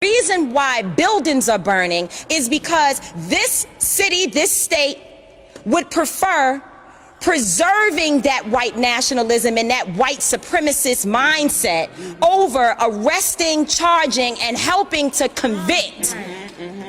reason why buildings are burning is because this city, this state would prefer preserving that white nationalism and that white supremacist mindset over arresting, charging, and helping to convict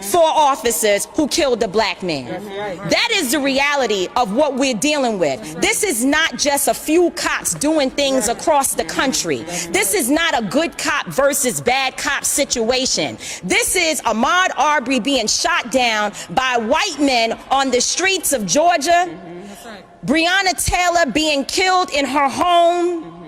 4 officers who killed a black man. That is the reality of what we're dealing with. This is not just a few cops doing things across the country. This is not a good cop versus bad cop situation. This is Ahmaud Arbery being shot down by white men on the streets of Georgia. Breonna Taylor being killed in her home.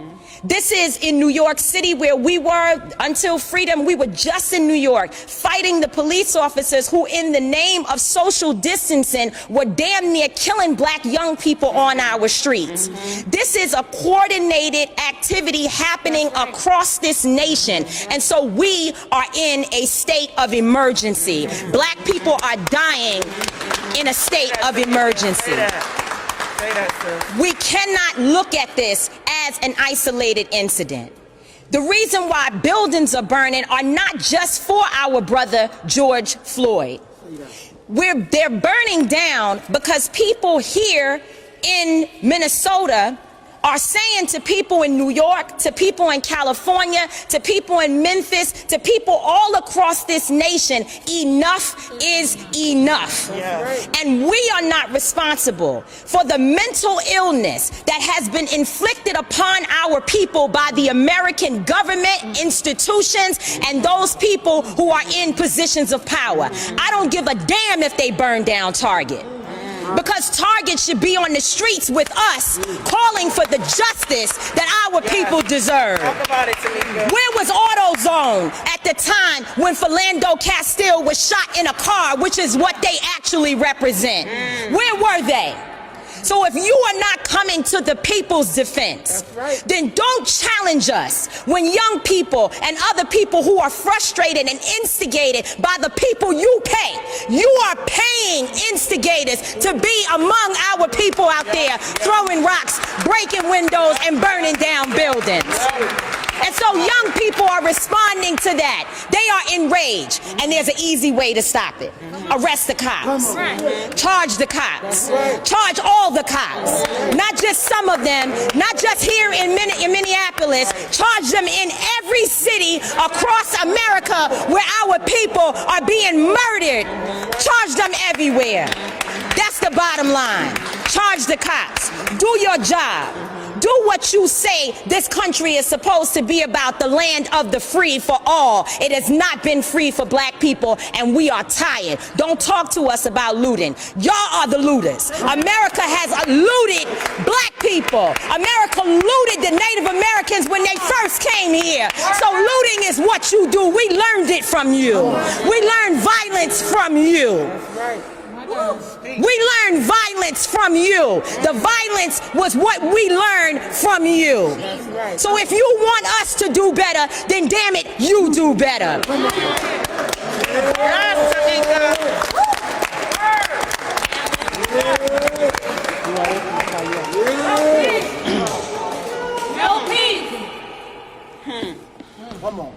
This is in New York City, where we were until freedom. We were just in New York fighting the police officers who, in the name of social distancing, were damn near killing black young people on our streets. This is a coordinated activity happening across this nation. And so we are in a state of emergency. Black people are dying in a state of emergency. We cannot look at this as an isolated incident. The reason why buildings are burning are not just for our brother George Floyd. They're burning down because people here in Minnesota are saying to people in New York, to people in California, to people in Memphis, to people all across this nation, enough is enough. And we are not responsible for the mental illness that has been inflicted upon our people by the American government, institutions, and those people who are in positions of power. I don't give a damn if they burn down Target, because Target should be on the streets with us, calling for the justice that our people deserve. Talk about it, Tamika. Where was AutoZone at the time when Philando Castile was shot in a car, which is what they actually represent? Where were they? So if you are not coming to the people's defense, then don't challenge us when young people and other people who are frustrated and instigated by the people you pay. You are paying instigators to be among our people out there throwing rocks, breaking windows, and burning down buildings. And so young people are responding to that. They are enraged, and there's an easy way to stop it. Arrest the cops. Charge the cops. Charge all the cops. Not just some of them, not just here in Minneapolis. Charge them in every city across America where our people are being murdered. Charge them everywhere. That's the bottom line. Charge the cops. Do your job. Do what you say this country is supposed to be about, the land of the free for all. It has not been free for black people, and we are tired. Don't talk to us about looting. Y'all are the looters. America has looted black people. America looted the Native Americans when they first came here. So looting is what you do. We learned it from you. We learned violence from you. We learned violence from you. The violence was what we learned from you. So if you want us to do better, then damn it, you do better. Come on.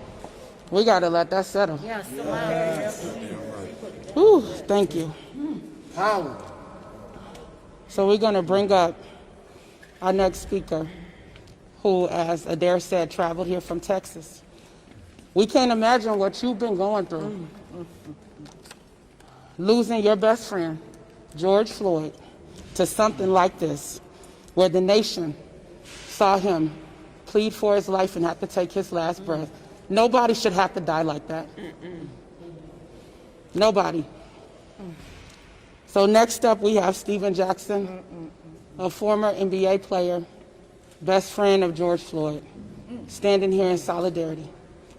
We gotta let that settle. Yes. Ooh, thank you. Power. So we're going to bring up our next speaker, who, as Adair said, traveled here from Texas. We can't imagine what you've been going through. Losing your best friend, George Floyd, to something like this, where the nation saw him plead for his life and have to take his last breath. Nobody should have to die like that. Nobody. So next up, we have Stephen Jackson, a former NBA player, best friend of George Floyd, standing here in solidarity.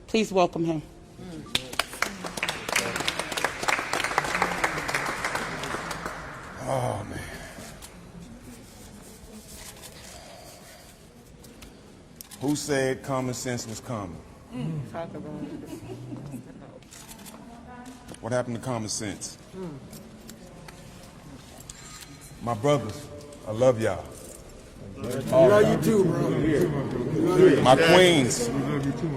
Please welcome him. Oh, man. Who said common sense was common? Talk about it. What happened to common sense? My brothers, I love y'all. Love you too, bro. My queens,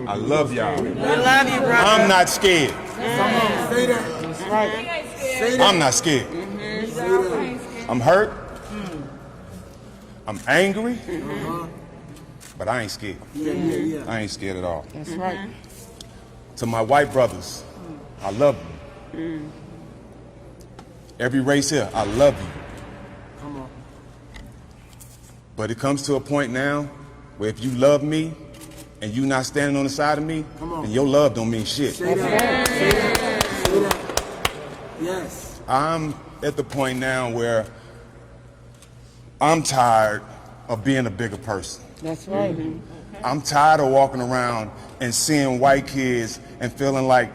I love y'all. We love you, brother. I'm not scared. Say that. That's right. Say that. I'm not scared. I'm hurt. I'm angry. But I ain't scared. I ain't scared at all. That's right. To my white brothers, I love you. Every race here, I love you. Come on. But it comes to a point now where if you love me and you not standing on the side of me, then your love don't mean shit. Say that. Say that. Say that. Yes. I'm at the point now where I'm tired of being a bigger person. That's right. I'm tired of walking around and seeing white kids and feeling like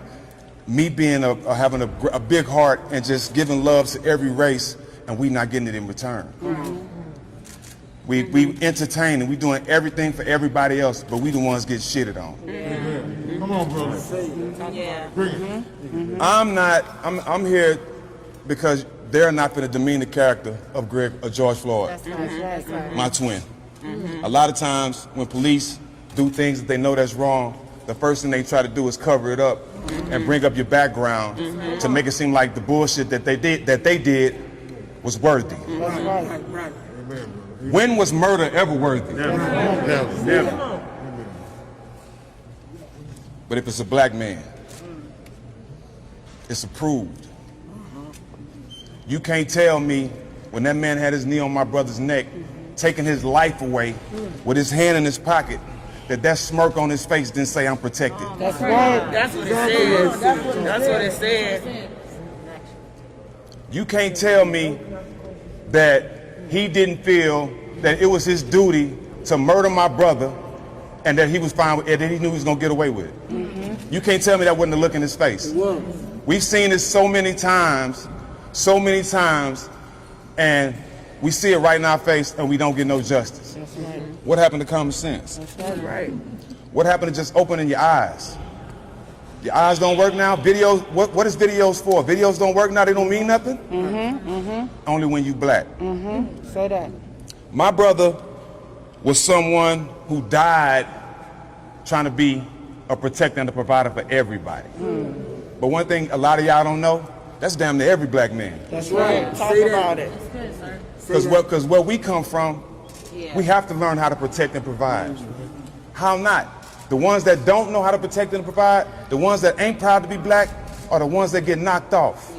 me being having a big heart and just giving love to every race and we not getting it in return. We entertain and we doing everything for everybody else, but we the ones get shitted on. Come on, brother. Yeah. I'm here because they're not going to demean the character of George Floyd, That's right. my twin. A lot of times when police do things that they know that's wrong, the first thing they try to do is cover it up and bring up your background to make it seem like the bullshit that they did was worthy. Right. When was murder ever worthy? Never. But if it's a black man, it's approved. You can't tell me when that man had his knee on my brother's neck, taking his life away with his hand in his pocket, that smirk on his face didn't say I'm protected. That's right. That's what it says. That's what it says. You can't tell me that he didn't feel that it was his duty to murder my brother and that he was fine with it, that he knew he was going to get away with it. You can't tell me that wasn't a look in his face. We've seen this so many times, and we see it right in our face and we don't get no justice. That's right. What happened to common sense? That's right. What happened to just opening your eyes? Your eyes don't work now? Videos, what is videos for? Videos don't work now, they don't mean nothing? Only when you black. Say that. My brother was someone who died trying to be a protector and a provider for everybody. But one thing a lot of y'all don't know, that's damn near every black man. That's right. Talk about it. Because where we come from, we have to learn how to protect and provide. How not? The ones that don't know how to protect and provide, the ones that ain't proud to be black, are the ones that get knocked off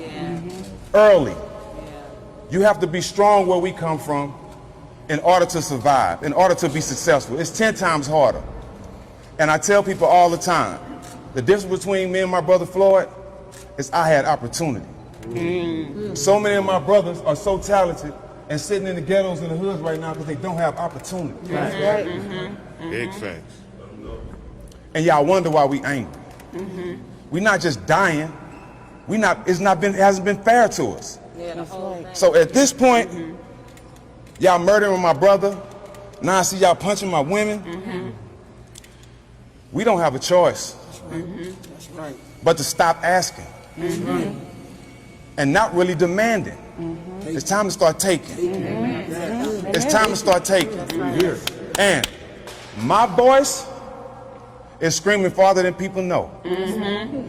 early. You have to be strong where we come from in order to survive, in order to be successful. It's 10 times harder. And I tell people all the time, the difference between me and my brother Floyd is I had opportunity. So many of my brothers are so talented and sitting in the ghettos and the hoods right now because they don't have opportunity. That's right. Big facts. And y'all wonder why we angry. We're not just dying. It hasn't been fair to us. That's right. So at this point, y'all murdering my brother. Now I see y'all punching my women. We don't have a choice but to stop asking and not really demanding. It's time to start taking. It's time to start taking. And my voice is screaming farther than people know.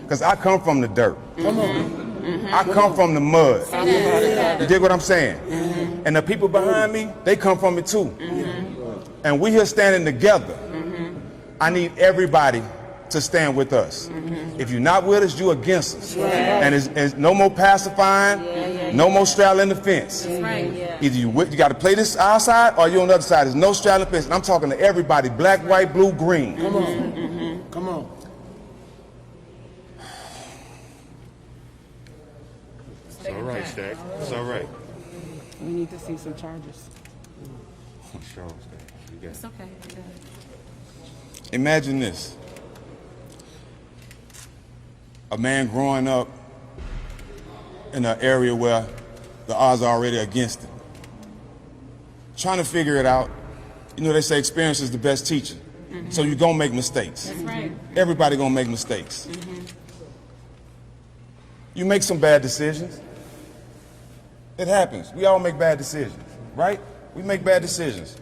Because I come from the dirt. I come from the mud. You dig what I'm saying? And the people behind me, they come from it too. And we here standing together. I need everybody to stand with us. If you're not with us, you're against us. And it's no more pacifying, no more straddling the fence. Either you got to play this our side or you're on the other side. There's no straddling the fence. And I'm talking to everybody, black, white, blue, green. Come on. Come on. It's all right, Stack. It's all right. We need to see some charges. It's okay. Imagine this. A man growing up in an area where the odds are already against him. Trying to figure it out. You know, they say experience is the best teacher. So you're going to make mistakes. That's right. Everybody going to make mistakes. You make some bad decisions. It happens. We all make bad decisions, right? We make bad decisions.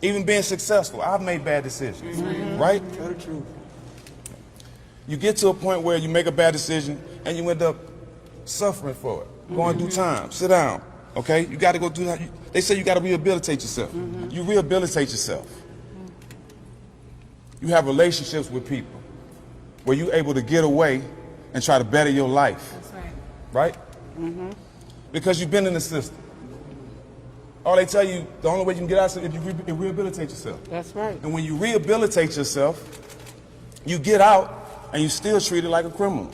Even being successful, I've made bad decisions, right? Very true. You get to a point where you make a bad decision and you end up suffering for it, going through time. Sit down, okay? You got to go do that. They say you got to rehabilitate yourself. You rehabilitate yourself. You have relationships with people where you're able to get away and try to better your life. That's right. Right? Because you've been in the system. All they tell you, the only way you can get out is if you rehabilitate yourself. That's right. And when you rehabilitate yourself, you get out and you still treated like a criminal.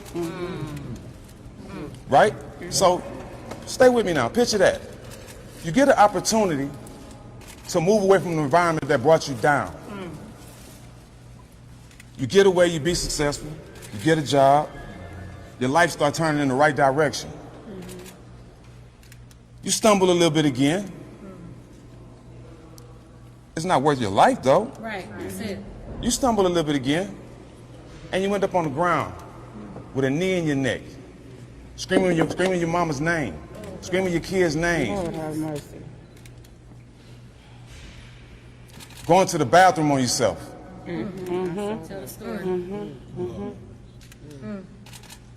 Right? So stay with me now. Picture that. You get an opportunity to move away from the environment that brought you down. You get away, you be successful, you get a job, your life starts turning in the right direction. You stumble a little bit again. It's not worth your life though. Right. That's it. You stumble a little bit again, and you end up on the ground with a knee in your neck, screaming your mama's name, screaming your kid's name, Lord have mercy. going to the bathroom on yourself. Tell the story.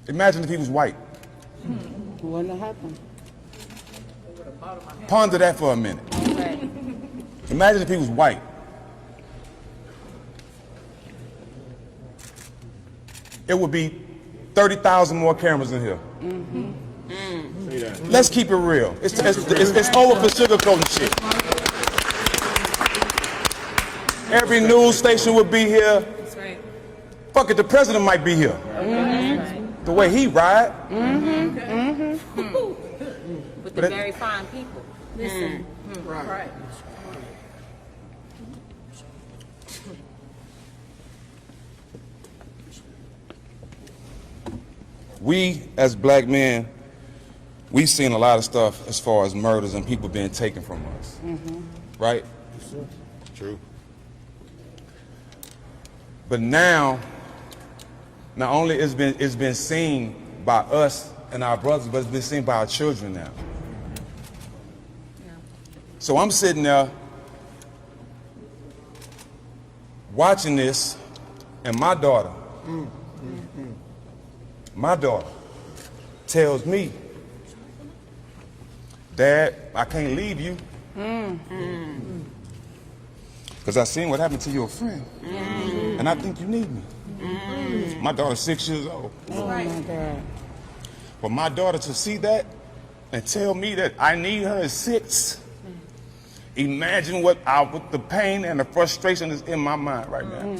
Imagine if he was white. Wouldn't have happened. Ponder that for a minute. Right. Imagine if he was white. It would be 30,000 more cameras in here. Let's keep it real. It's over for sugarcoating shit. Every news station would be here. That's right. Fuck it, the president might be here. The way he ride. With the very fine people. Listen. Right. We, as black men, we've seen a lot of stuff as far as murders and people being taken from us. Right? True. But now, not only it's been seen by us and our brothers, but it's been seen by our children now. So I'm sitting there watching this, and my daughter tells me, Dad, I can't leave you. Because I seen what happened to your friend. And I think you need me. My daughter's 6 years old. Oh my God. For my daughter to see that and tell me that I need her at 6, imagine what the pain and the frustration is in my mind right now.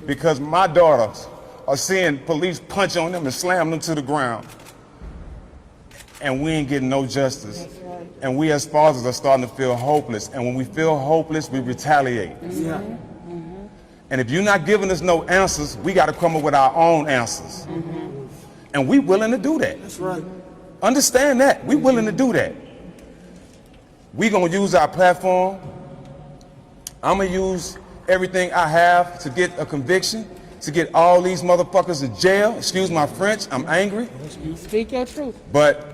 Because my daughters are seeing police punch on them and slam them to the ground. And we ain't getting no justice. Right. And we as fathers are starting to feel hopeless. And when we feel hopeless, we retaliate. Yeah. And if you're not giving us no answers, we got to come up with our own answers. And we willing to do that. That's right. Understand that. We willing to do that. We going to use our platform. I'm going to use everything I have to get a conviction, to get all these motherfuckers in jail. Excuse my French. I'm angry. Speak your truth. But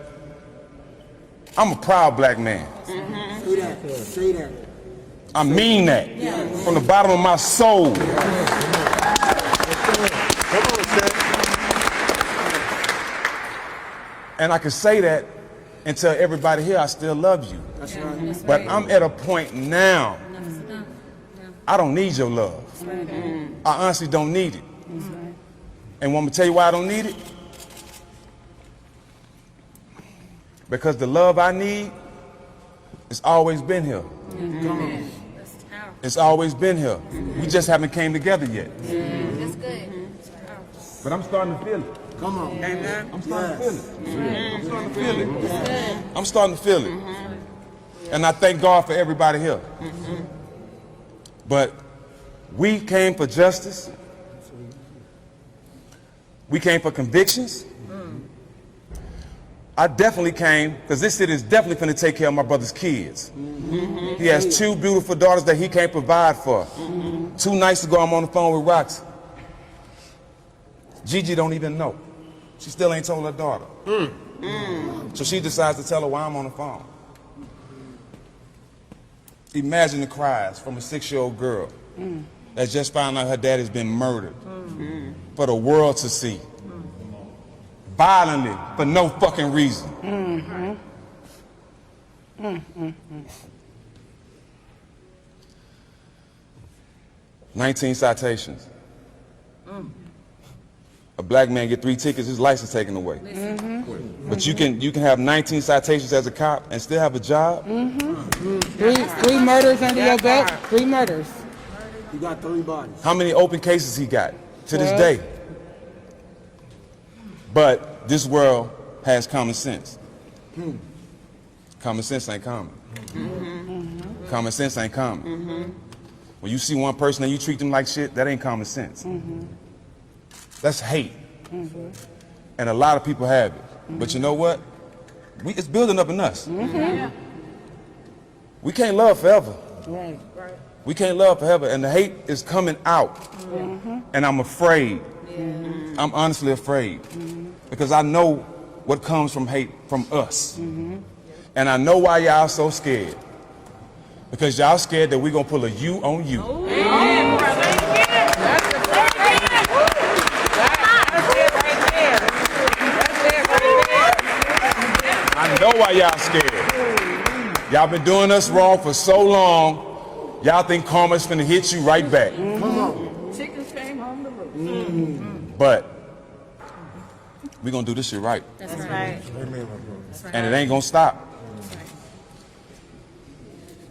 I'm a proud black man. Say that. Say that. I mean that from the bottom of my soul. Come on, Shaq. And I can say that and tell everybody here I still love you. That's right. But I'm at a point now, I don't need your love. I honestly don't need it. And want me to tell you why I don't need it? Because the love I need, it's always been here. It's always been here. We just haven't came together yet. That's good. But I'm starting to feel it. Come on. I'm starting to feel it. I'm starting to feel it. I'm starting to feel it. And I thank God for everybody here. But we came for justice. We came for convictions. I definitely came because this city is definitely going to take care of my brother's kids. He has 2 beautiful daughters that he can't provide for. 2 nights ago, I'm on the phone with Roxy. Gigi don't even know. She still ain't told her daughter. So she decides to tell her why I'm on the phone. Imagine the cries from a 6-year-old girl that just found out her dad has been murdered for the world to see. Violently, for no fucking reason. 19 citations. A black man get 3 tickets, his license taken away. But you can have 19 citations as a cop and still have a job. Three murders under your belt. 3 murders. You got 3 bodies. How many open cases he got to this day? But this world has common sense. Common sense ain't common. Common sense ain't common. When you see one person and you treat them like shit, that ain't common sense. That's hate. And a lot of people have it. But you know what? It's building up in us. We can't love forever. Right. We can't love forever. And the hate is coming out. And I'm afraid. I'm honestly afraid. Because I know what comes from hate from us. And I know why y'all so scared. Because y'all scared that we're going to pull a you on you. I know why y'all scared. Y'all been doing us wrong for so long, y'all think karma's finna hit you right back. Chickens came home to roost. But we're gonna do this shit right. That's right. And it ain't gonna stop.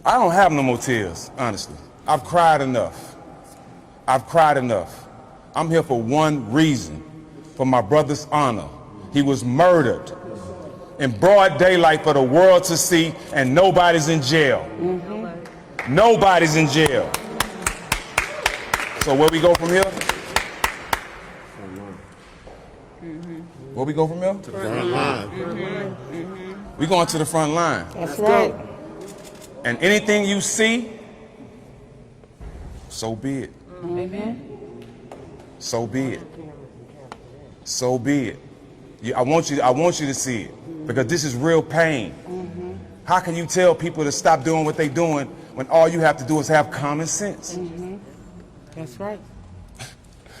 I don't have no more tears, honestly. I've cried enough. I've cried enough. I'm here for one reason, for my brother's honor. He was murdered in broad daylight for the world to see, and nobody's in jail. Nobody's in jail. So where we go from here? Where we go from here? To the front line. We going to the front line. That's right. And anything you see, so be it. So be it. So be it. I want you to see it, because this is real pain. How can you tell people to stop doing what they're doing when all you have to do is have common sense? That's right.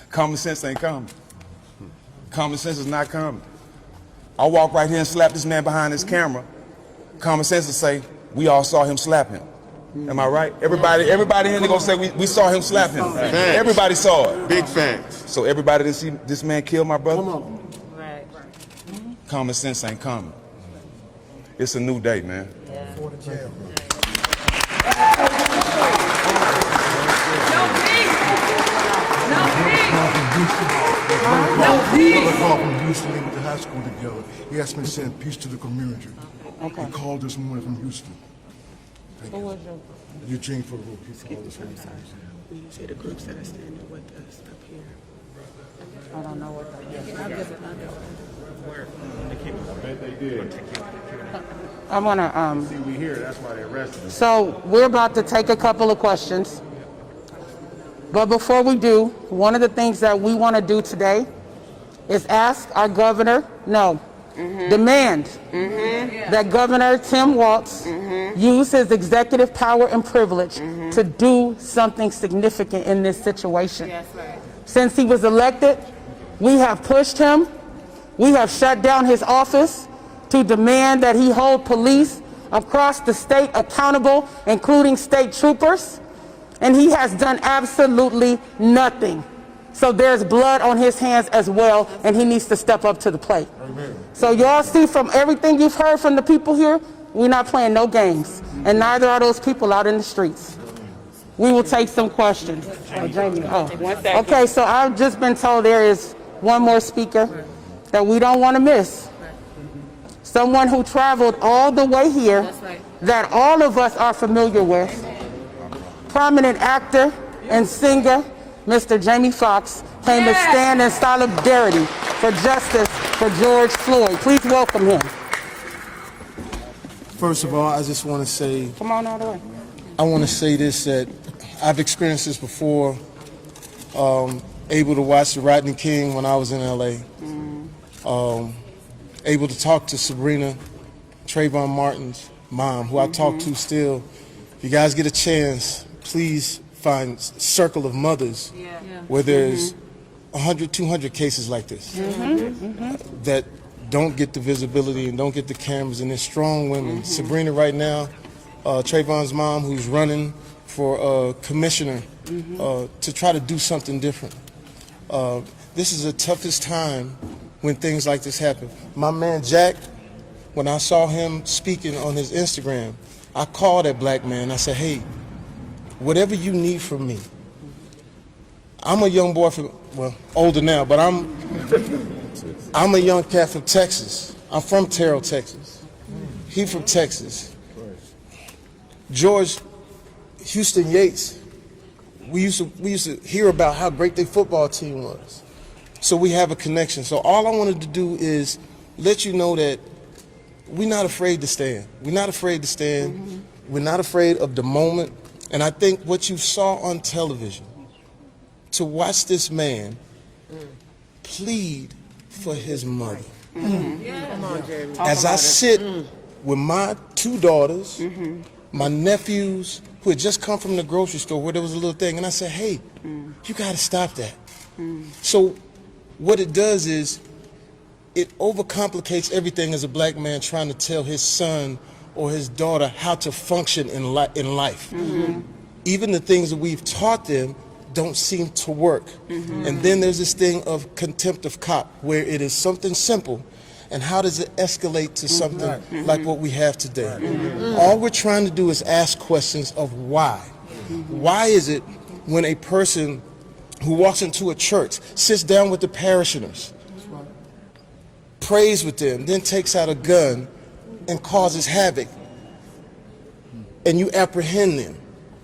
Common sense ain't common. Common sense is not common. I'll walk right here and slap this man behind his camera. Common sense will say, we all saw him slap him. Am I right? Everybody here gonna say we saw him slap him. Facts. Everybody saw it. Big facts. So everybody didn't see this man kill my brother? Right. Common sense ain't common. It's a new day, man. Brother called from Houston. They went to high school together. He asked me to send peace to the community. Okay. He called this morning from Houston. Who was your? Eugene for the road. He called this morning. You say the groups that are standing with us up here. I don't know what that is. I'll give it I want to, See, we here. That's why they arrested us. so we're about to take a couple of questions. But before we do, one of the things that we want to do today is ask our governor, demand that Governor Tim Walz use his executive power and privilege to do something significant in this situation. Yes, right. Since he was elected, we have pushed him. We have shut down his office to demand that he hold police across the state accountable, including state troopers. And he has done absolutely nothing. So there's blood on his hands as well, and he needs to step up to the plate. So y'all see from everything you've heard from the people here, we're not playing no games, and neither are those people out in the streets. We will take some questions. Jamie, okay, so I've just been told there is one more speaker that we don't want to miss. Someone who traveled all the way here, that all of us are familiar with. Prominent actor and singer, Mr. Jamie Foxx, came to stand in solidarity for justice for George Floyd. Please welcome him. First of all, I just want to say, Come on all the way. I want to say this, that I've experienced this before, able to watch the Rodney King when I was in LA, able to talk to Sabrina Trayvon Martin's mom, who I talk to still if you guys get a chance, please find Circle of Mothers where there's 100, 200 cases like this that don't get the visibility and don't get the cameras, and they're strong women. Sabrina right now, Trayvon's mom, who's running for commissioner to try to do something different. This is the toughest time when things like this happen. My man Jack, when I saw him speaking on his Instagram, I called that black man. I said, hey, whatever you need from me. I'm a young boy from, well, older now, but I'm a young cat from Texas. I'm from Terrell, Texas. He from Texas. George Houston Yates, we used to hear about how great their football team was. So we have a connection. So all I wanted to do is let you know that we're not afraid to stand. We're not afraid to stand. We're not afraid of the moment. And I think what you saw on television, to watch this man plead for his mother. As I sit with my two daughters, my nephews who had just come from the grocery store where there was a little thing, and I said, hey, you got to stop that. So what it does is it overcomplicates everything as a black man trying to tell his son or his daughter how to function in life. Even the things that we've taught them don't seem to work. And then there's this thing of contempt of cop, where it is something simple, and how does it escalate to something like what we have today? All we're trying to do is ask questions of why. Why is it when a person who walks into a church, sits down with the parishioners, prays with them, then takes out a gun and causes havoc, and you apprehend them?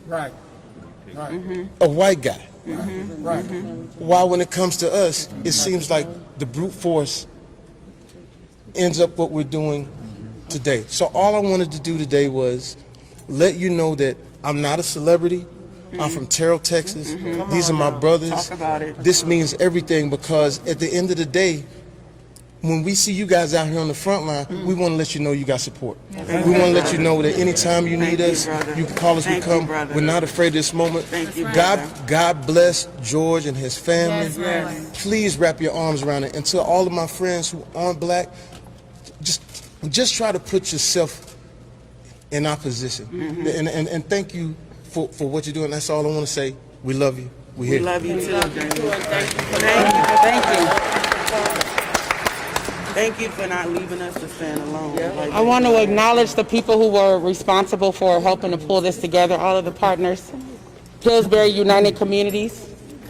Right. A white guy. Why, when it comes to us, it seems like the brute force ends up what we're doing today. So all I wanted to do today was let you know that I'm not a celebrity. I'm from Terrell, Texas. These are my brothers. Talk about it. This means everything, because at the end of the day, when we see you guys out here on the front line, we want to let you know you got support. We want to let you know that anytime you need us, you can call us, we come. We're not afraid of this moment. God bless George and his family. Please wrap your arms around it. And to all of my friends who aren't black, just try to put yourself in our position. And thank you for what you're doing. That's all I want to say. We love you. We're here. We love you too. Thank you. Thank you for not leaving us to stand alone. I want to acknowledge the people who were responsible for helping to pull this together, all of the partners. Pillsbury United Communities,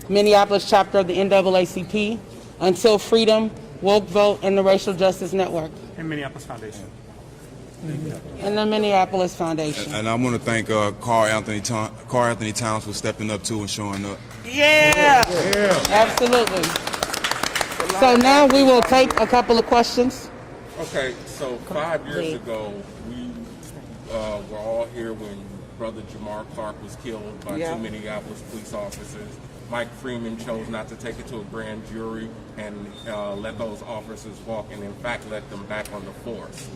Minneapolis chapter of the NAACP, Untill Freedom, Woke Vote, and the Racial Justice Network. And Minneapolis Foundation. And the Minneapolis Foundation. And I want to thank Carl Anthony Towns for stepping up too and showing up. Yeah. Absolutely. So now we will take a couple of questions. Okay, so 5 years ago, we were all here when Brother Jamar Clark was killed by two Minneapolis police officers. Mike Freeman chose not to take it to a grand jury and let those officers walk, and in fact let them back on the force.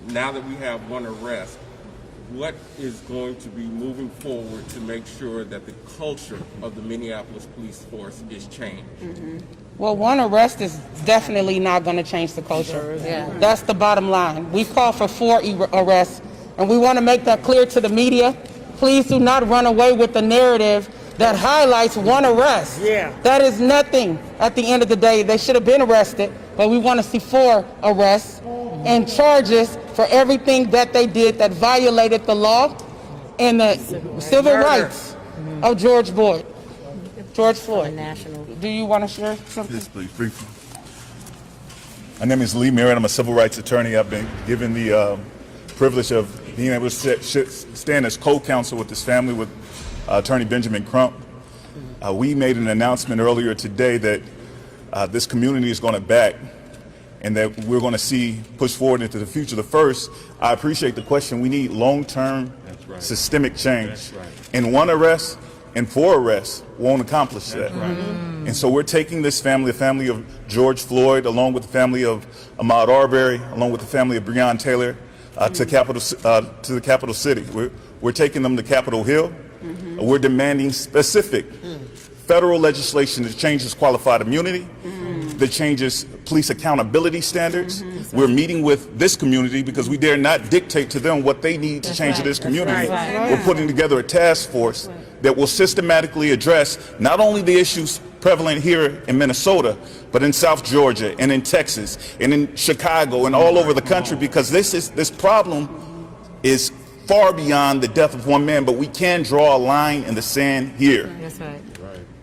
Now that we have one arrest, what is going to be moving forward to make sure that the culture of the Minneapolis police force is changed? Well, one arrest is definitely not going to change the culture. That's the bottom line. We call for 4 arrests, and we want to make that clear to the media. Please do not run away with the narrative that highlights one arrest. That is nothing at the end of the day. They should have been arrested, but we want to see 4 arrests and charges for everything that they did that violated the law and the civil rights of George Floyd. Do you want to share something? Yes, please, briefly. My name is Lee Merritt. I'm a civil rights attorney. I've been given the privilege of being able to stand as co-counsel with this family with Attorney Benjamin Crump. We made an announcement earlier today that this community is going to back and that we're going to see push forward into the future. The first, I appreciate the question. We need long-term systemic change. And 1 arrest and 4 arrests won't accomplish that. And so we're taking this family, the family of George Floyd, along with the family of Ahmaud Arbery, along with the family of Breonna Taylor, to the capital city. We're taking them to Capitol Hill. We're demanding specific federal legislation that changes qualified immunity, that changes police accountability standards. We're meeting with this community because we dare not dictate to them what they need to change in this community. We're putting together a task force that will systematically address not only the issues prevalent here in Minnesota, but in South Georgia and in Texas and in Chicago and all over the country, because this problem is far beyond the death of one man, but we can draw a line in the sand here. That's right.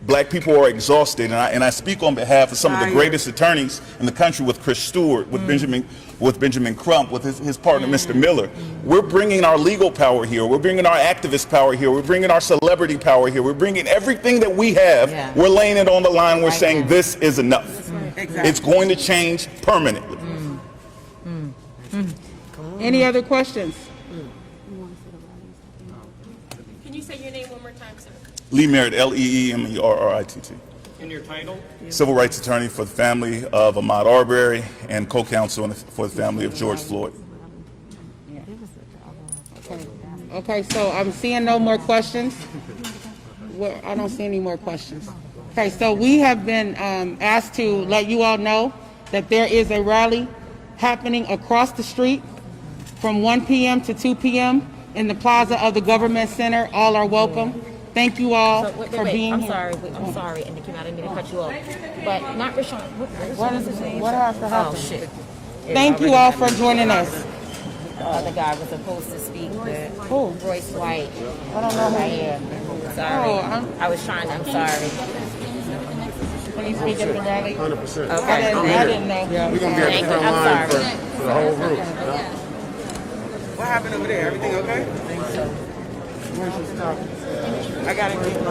Black people are exhausted, and I speak on behalf of some of the greatest attorneys in the country, with Chris Stewart, with Benjamin Crump, with his partner, Mr. Miller. We're bringing our legal power here. We're bringing our activist power here. We're bringing our celebrity power here. We're bringing everything that we have. Yeah. We're laying it on the line. We're saying this is enough. Exactly. It's going to change permanently. Any other questions? Can you say your name one more time, sir? Lee Merritt, Leemerritt. And your title? Civil rights attorney for the family of Ahmaud Arbery and co-counsel for the family of George Floyd. Okay, so I'm seeing no more questions. Well, I don't see any more questions. Okay, so we have been asked to let you all know that there is a rally happening across the street from 1 p.m. to 2 p.m. in the plaza of the Government Center. All are welcome. Thank you all for being here. I'm sorry, and I didn't mean to cut you off. But not Rashawn. What is his name? What has to happen? Oh, shit. Thank you all for joining us. The other guy was supposed to speak with Who? Royce White. I don't know Right who. here. Sorry. Oh, I was trying, I'm sorry. Can you speak at the rally? 100%. Okay. I didn't know. We're going to be at the front I'm line sorry. for the whole group. What happened over there? Everything okay? Where's your stuff? I gotta get my.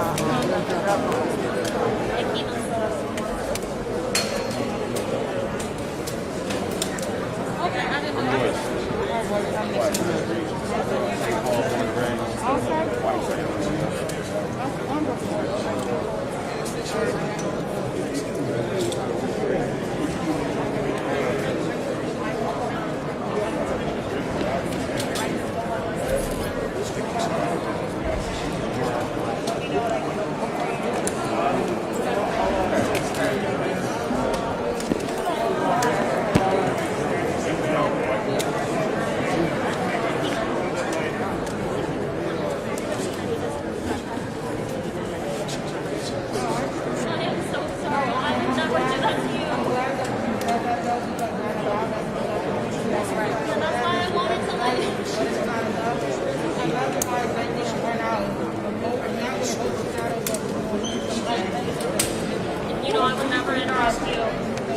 You know, I would never interrupt you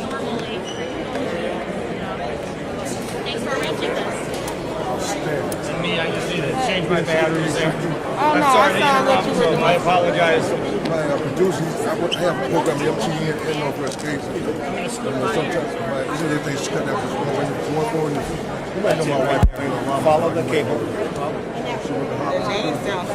normally. Thanks for arranging this. And me, I just need to change my batteries there. Oh, I'm no, sorry I to saw what interrupt, you were so doing. I apologize. My producers, I have a program the MTN and Northwest Cape. Sometimes everything's cut out. One phone is. I know my wife. Follow the cable. Their names sound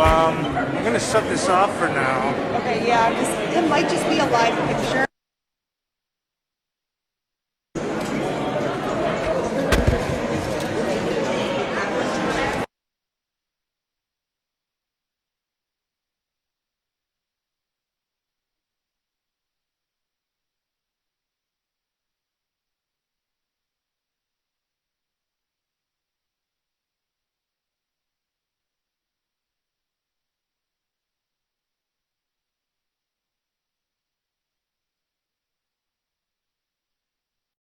I'm going to shut this off for now. Okay, yeah, it might just be a live picture.